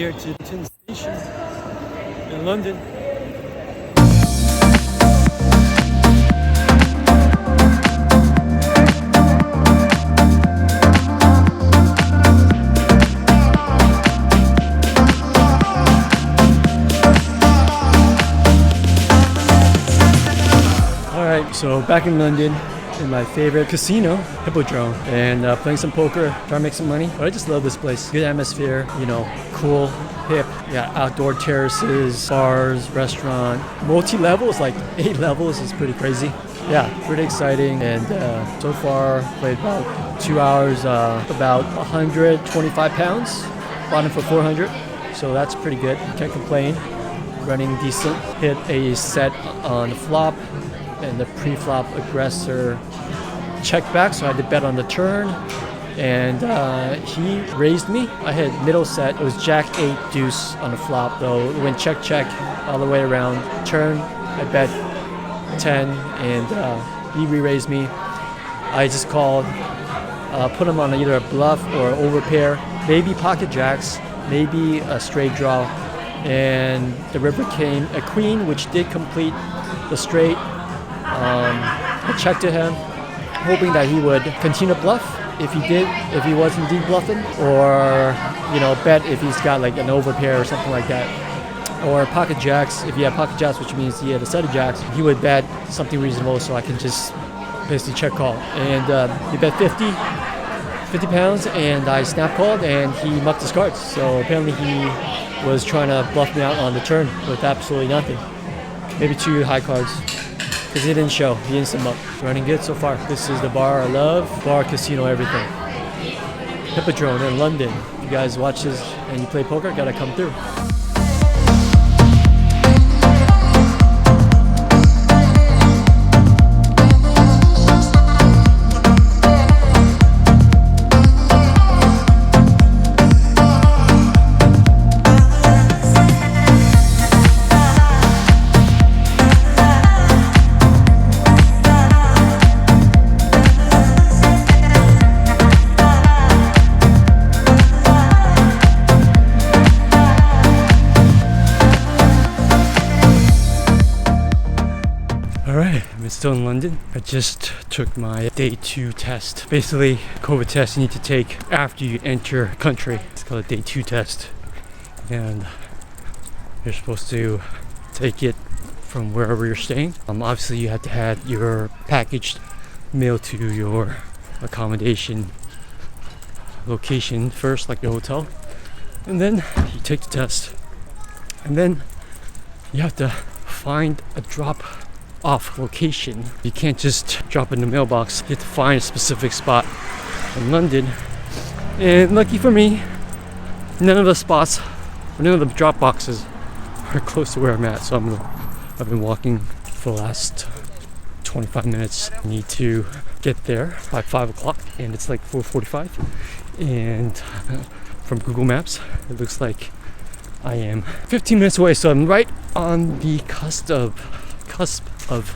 here to Tin Station in London. Alright, so back in London in my favorite casino, Hippodrome, and playing some poker, trying to make some money. But I just love this place. Good atmosphere, you know, cool, hip. Yeah, outdoor terraces, bars, restaurant, multi-levels, like 8 levels is pretty crazy. Yeah, pretty exciting. And so far played about 2 hours, about 125 pounds. Bought him for 400, so that's pretty good. Can't complain. Running decent. Hit a set on the flop and the pre-flop aggressor check back, so I had to bet on the turn, and he raised me. I had middle set. It was Jack 8 deuce on the flop, so it went check all the way around. Turn, I bet 10, and he re-raised me. I just called, put him on either a bluff or overpair, maybe pocket jacks, maybe a straight draw, and the river came a queen, which did complete the straight. I checked to him, hoping that he would continue to bluff if he did, if he was indeed bluffing, or, you know, bet if he's got like an overpair or something like that, or pocket jacks. If he had pocket jacks, which means he had a set of jacks, he would bet something reasonable, so I can just basically check call. And he bet 50 pounds, and I snap called, and he mucked his cards. So apparently he was trying to bluff me out on the turn with absolutely nothing, maybe 2 high cards. Because he didn't show, he didn't sum up. Running good so far. This is the bar I love. Bar, casino, everything. Hippodrome in London. If you guys watch this and you play poker, gotta come through. Alright, I'm still in London. I just took my day 2 test. Basically, COVID test you need to take after you enter a country. It's called a day 2 test. And you're supposed to take it from wherever you're staying. Obviously, you have to have your packaged mail to your accommodation location first, like your hotel. And then you take the test. And then you have to find a drop off location. You can't just drop in the mailbox. You have to find a specific spot in London. And lucky for me, none of the spots, or none of the drop boxes are close to where I'm at. So I've been walking for the last 25 minutes. I need to get there by 5 o'clock, and it's like 4:45. And from Google Maps, it looks like I am 15 minutes away. So I'm right on the cusp of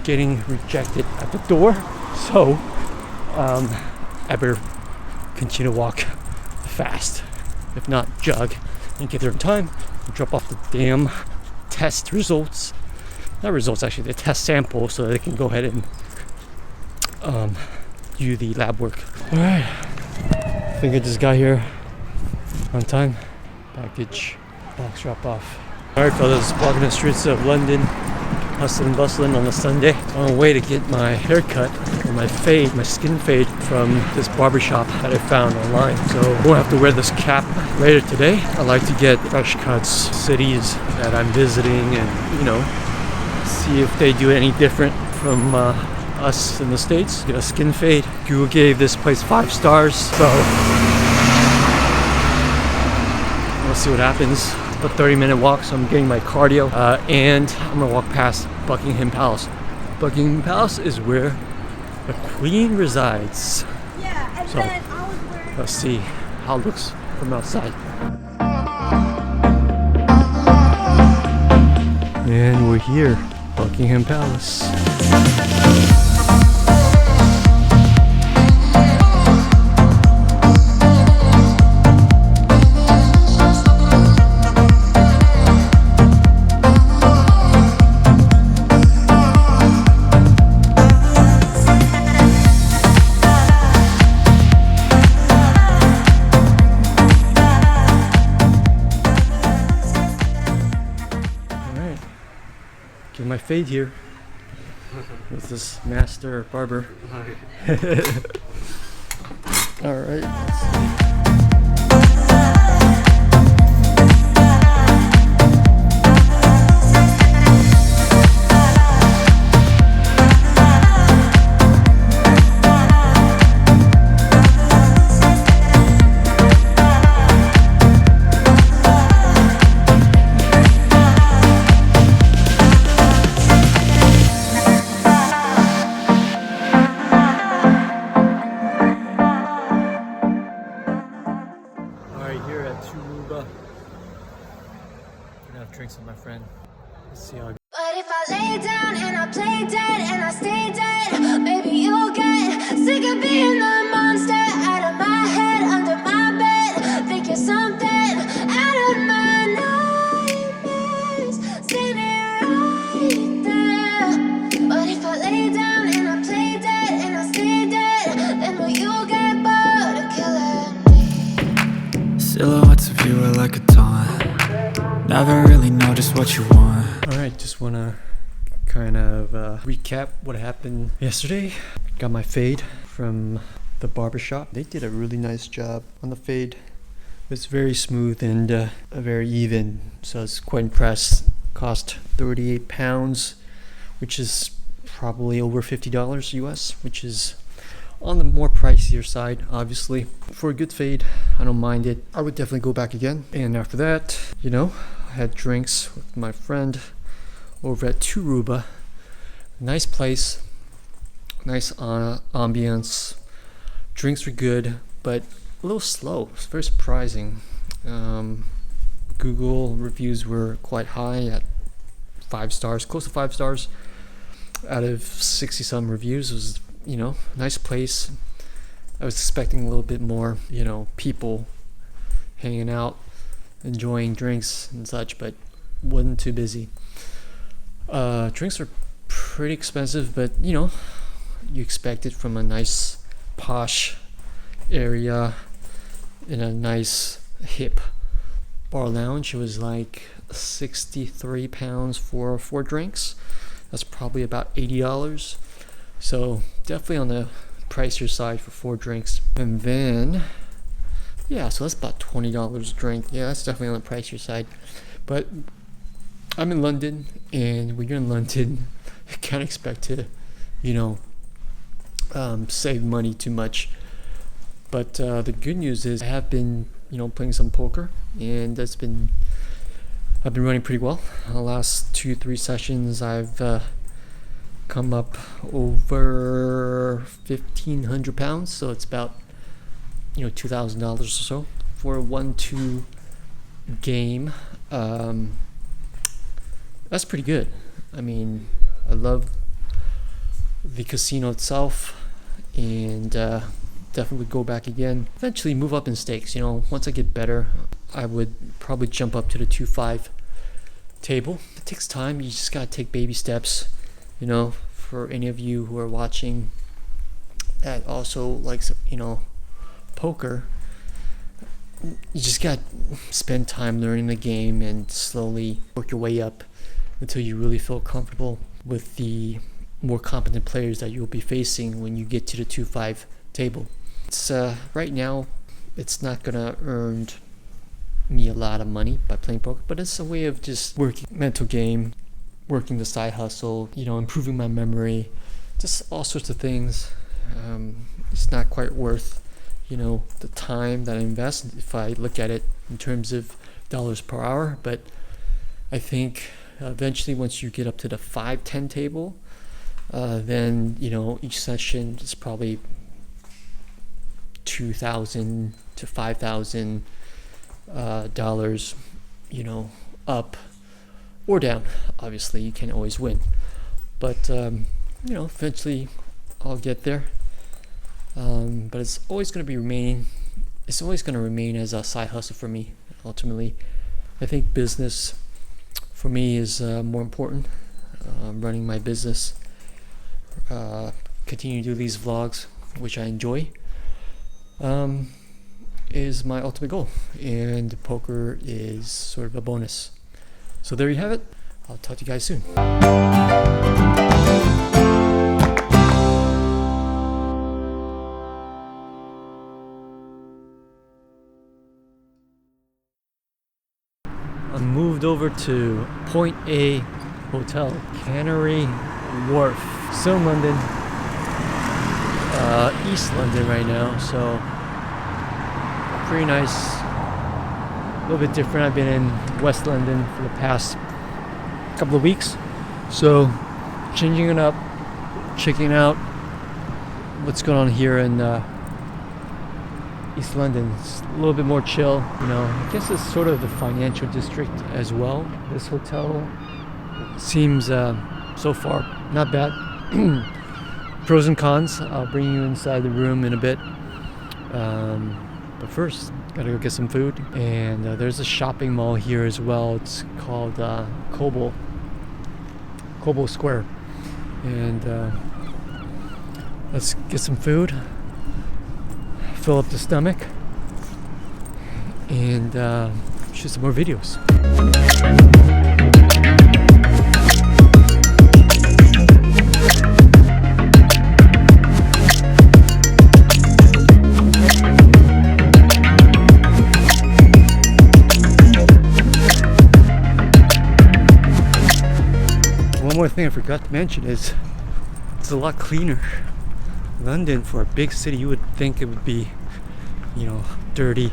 getting rejected at the door. So I better continue to walk fast, if not jog, and get there in time and drop off the damn test results. Not results, actually, the test sample, so that they can go ahead and do the lab work. Alright, I think I just got here on time. Package box drop off. Alright fellas, walking the streets of London, hustling bustling on a Sunday. On the way to get my haircut, or my fade, my skin fade from this barbershop that I found online. So I won't have to wear this cap later today. I like to get fresh cuts, cities that I'm visiting, and, you know, see if they do any different from us in the States. Get a skin fade. Google gave this place 5 stars, so we'll see what happens. A 30-minute walk, so I'm getting my cardio, and I'm gonna walk past Buckingham Palace. Buckingham Palace is where the Queen resides. Yeah, and so then I was wearing... let's see how it looks from outside. And we're here, Buckingham Palace. my fade here with this master barber. All right. Let's see. Drinks with my friend. Let's see how. But if I lay down and I play dead and I stay dead, maybe you'll get sick of being the monster out of my head, under my bed. Think you're something out of my nightmares, standing right there. But if I lay down and I play dead and I stay dead, then will you get bored of killing me? Silhouettes of you are like a taunt. Never really know just what you want. Alright, just wanna kind of recap what happened yesterday. Got my fade from the barbershop. They did a really nice job on the fade. It was very smooth and very even, so I was quite impressed. Cost 38 pounds, which is probably over $50 US, which is on the more pricier side, obviously. For a good fade, I don't mind it. I would definitely go back again. And after that, you know, I had drinks with my friend over at Turuba. Nice place, nice ambience. Drinks were good, but a little slow. It's very surprising. Google reviews were quite high at 5 stars, close to 5 stars out of 60 some reviews. It was, you know, nice place. I was expecting a little bit more, you know, people hanging out, enjoying drinks and such, but wasn't too busy. Drinks are pretty expensive, but you know, you expect it from a nice posh area in a nice hip bar lounge. It was like 63 pounds for 4 drinks. That's probably about $80. So definitely on the pricier side for 4 drinks. And then, yeah, so that's about $20 a drink. Yeah, that's definitely on the pricier side. But I'm in London, and when you're in London, you can't expect to, you know, save money too much. But the good news is I have been, you know, playing some poker, and I've been running pretty well. The last 2-3 sessions, I've come up over 1,500 pounds, so it's about, you know, $2,000 or so for a 1-2 game. That's pretty good. I mean, I love the casino itself, and definitely go back again. Eventually move up in stakes. You know, once I get better, I would probably jump up to the 2-5 table. It takes time. You just gotta take baby steps. You know, for any of you who are watching that also likes, you know, poker, you just got to spend time learning the game and slowly work your way up until you really feel comfortable with the more competent players that you'll be facing when you get to the 2-5 table. It's right now, it's not gonna earn me a lot of money by playing poker, but it's a way of just working mental game, working the side hustle, you know, improving my memory, just all sorts of things. It's not quite worth, you know, the time that I invest if I look at it in terms of dollars per hour. But I think eventually once you get up to the 5-10 table, then, you know, each session is probably $2,000 to $5,000 dollars, you know, up or down. Obviously you can't always win, but you know, eventually I'll get there. But it's always going to remain as a side hustle for me. Ultimately, I think business for me is more important. Running my business, continue to do these vlogs, which I enjoy, is my ultimate goal, and poker is sort of a bonus. So there you have it. I'll talk to you guys soon. I moved over to Point A Hotel, Canary Wharf, still in London, East London right now, so pretty nice, a little bit different. I've been in West London for the past couple of weeks, so changing it up, checking out what's going on here in East London. It's a little bit more chill, you know. I guess it's sort of the financial district as well. This hotel seems so far not bad. Pros and cons. I'll bring you inside the room in a bit, but first gotta go get some food. And there's a shopping mall here as well. It's called Cobo Square, and let's get some food, fill up the stomach, and shoot some more videos. One more thing I forgot to mention is it's a lot cleaner. London, for a big city, you would think it would be, you know, dirty,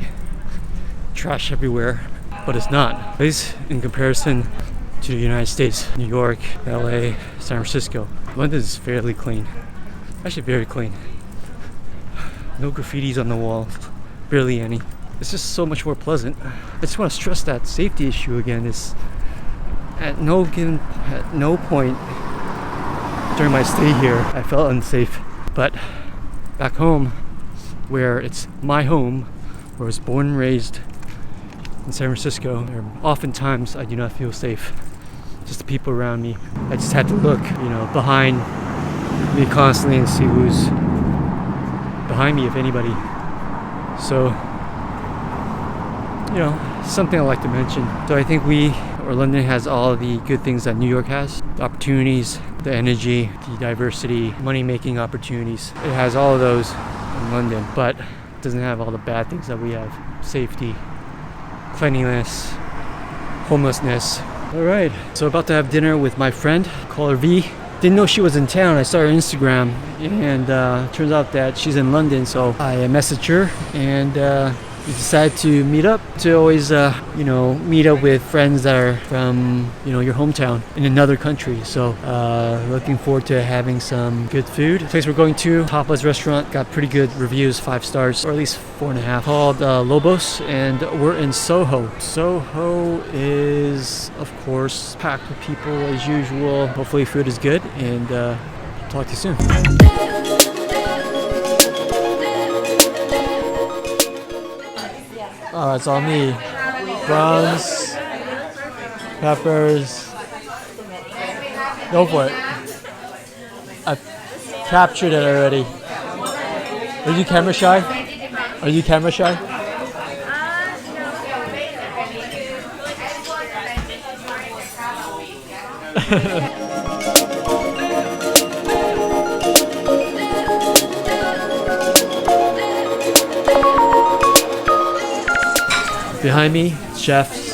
trash everywhere, but it's not. At least in comparison to the United States, New York, LA, San Francisco. London is fairly clean, actually very clean. No graffitis on the wall, barely any. It's just so much more pleasant. I just want to stress that safety issue again. Is at no point during my stay here I felt unsafe. But back home, where it's my home, where I was born and raised in San Francisco, oftentimes I do not feel safe. Just the people around me. I just had to look, you know, behind me constantly and see who's behind me, if anybody. So, you know, something I like to mention. So I think London has all the good things that New York has. The opportunities, the energy, the diversity, money-making opportunities. It has all of those in London, but it doesn't have all the bad things that we have. Safety, cleanliness, homelessness. All right, so about to have dinner with my friend, call her V. Didn't know she was in town. I saw her on Instagram, and turns out that she's in London, so I messaged her, and we decided to meet up, to always, you know, meet up with friends that are from, you know, your hometown in another country. So looking forward to having some good food. The place we're going to, Tapas restaurant, got pretty good reviews, 5 stars, or at least 4.5, called Lobos, and we're in Soho. Soho is, of course, packed with people as usual. Hopefully food is good, and talk to you soon. Oh, it's all me. Prawns, peppers. Go for it. I've captured it already. Are you camera shy? Are you camera shy? Behind me, chefs.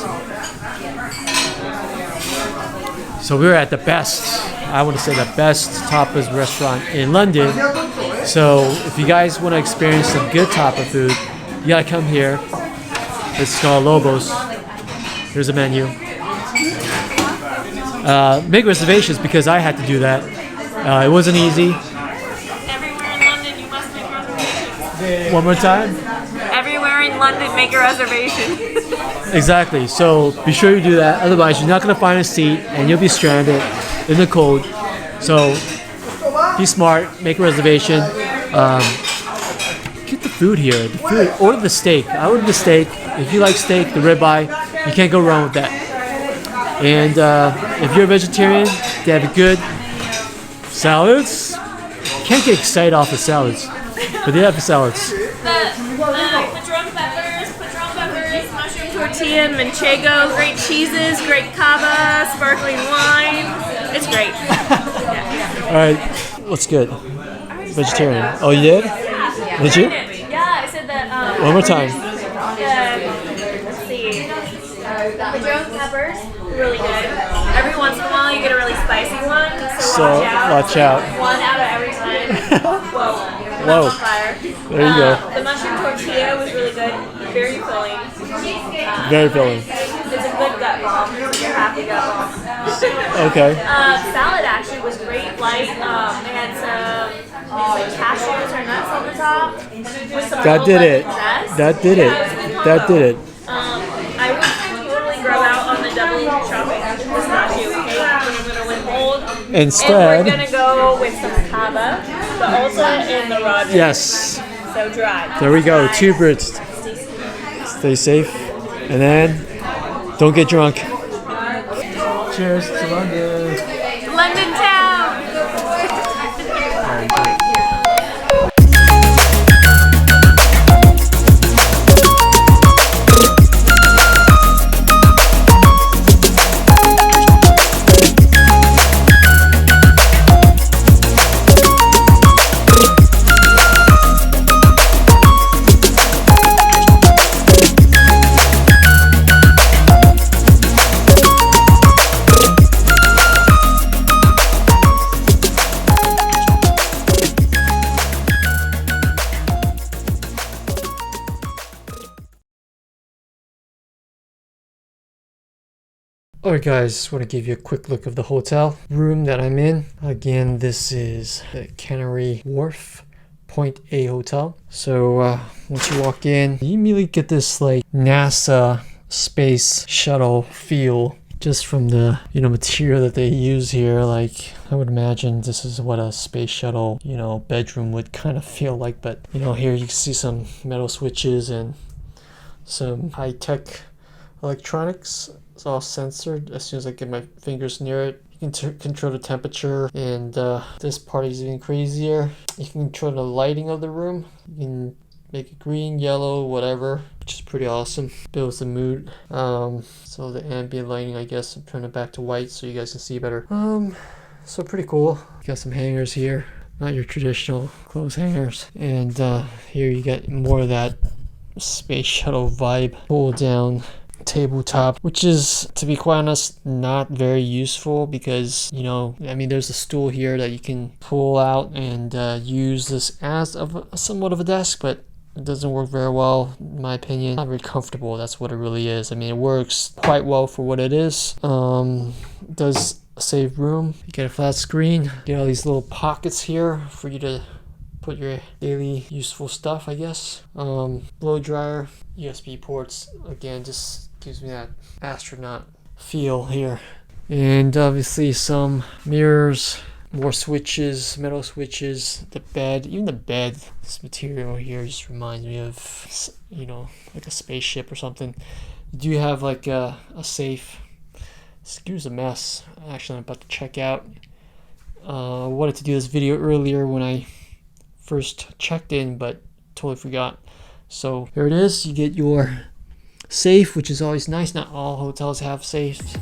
So we're at the best, I want to say the best tapas restaurant in London. So if you guys want to experience some good tapa food, you gotta come here. It's called Lobos. Here's a menu. Make reservations because I had to do that. It wasn't easy. Everywhere in London, you must make reservations. One more time. Everywhere in London, make a reservation. Exactly. So be sure you do that. Otherwise, you're not going to find a seat and you'll be stranded in the cold. So be smart. Make a reservation. Get the food here. The food. Order the steak. I ordered the steak. If you like steak, the ribeye, you can't go wrong with that. And if you're a vegetarian, they have good salads. Can't get excited off of salads, but they have the salads. The Patron peppers, mushroom tortilla and manchego, great cheeses, great cava, sparkling wine. It's great. All right, what's good? Vegetarian. Oh, you did? Did you? Yeah, I said that. One more time. Let's see. Padron peppers, really good. Every once in a while, you get a really spicy one, so watch out. One out of every time. Whoa. On fire. There you go. The mushroom tortilla was really good. Very filling. Very filling. It's a good gut bomb. It's a happy gut bomb. Okay. Salad actually was great. Light. They had some like cashews or nuts on the top. With some That did it. zest. That did it. That did it. I would totally grub out on the double chocolate pistachio cake when I'm gonna withhold. Instead. And we're gonna go with some cava, but also in the raw. Yes. So dry. There we go. 2 Brits. Stay safe. And then don't get drunk. Cheers to London. London town. Alright guys, just want to give you a quick look of the hotel room that I'm in. Again, this is the Canary Wharf Point A Hotel. So once you walk in, you immediately get this like NASA space shuttle feel just from the material that they use here. Like I would imagine this is what a space shuttle bedroom would kind of feel like, but here you can see some metal switches and some high-tech electronics. It's all censored. As soon as I get my fingers near it, you can control the temperature, and this part is even crazier. You can control the lighting of the room. You can make it green, yellow, whatever, which is pretty awesome. Builds the mood. So the ambient lighting, I guess, I'm turning it back to white so you guys can see better. So pretty cool. Got some hangers here, not your traditional clothes hangers, and here you get more of that space shuttle vibe. Pull down tabletop, which is, to be quite honest, not very useful because there's a stool here that you can pull out and use this as somewhat of a desk, but it doesn't work very well in my opinion. Not very comfortable. That's what it really is. I mean, it works quite well for what it is. It does save room. You get a flat screen. You get all these little pockets here for you to put your daily useful stuff, I guess. Blow dryer, USB ports. Again, just gives me that astronaut feel here. And obviously some mirrors, more switches, metal switches, the bed, even the bed, this material here just reminds me of, like a spaceship or something. You do have like a safe. Excuse the mess. Actually, I'm about to check out. I wanted to do this video earlier when I first checked in, but totally forgot. So here it is. You get your safe, which is always nice. Not all hotels have safes.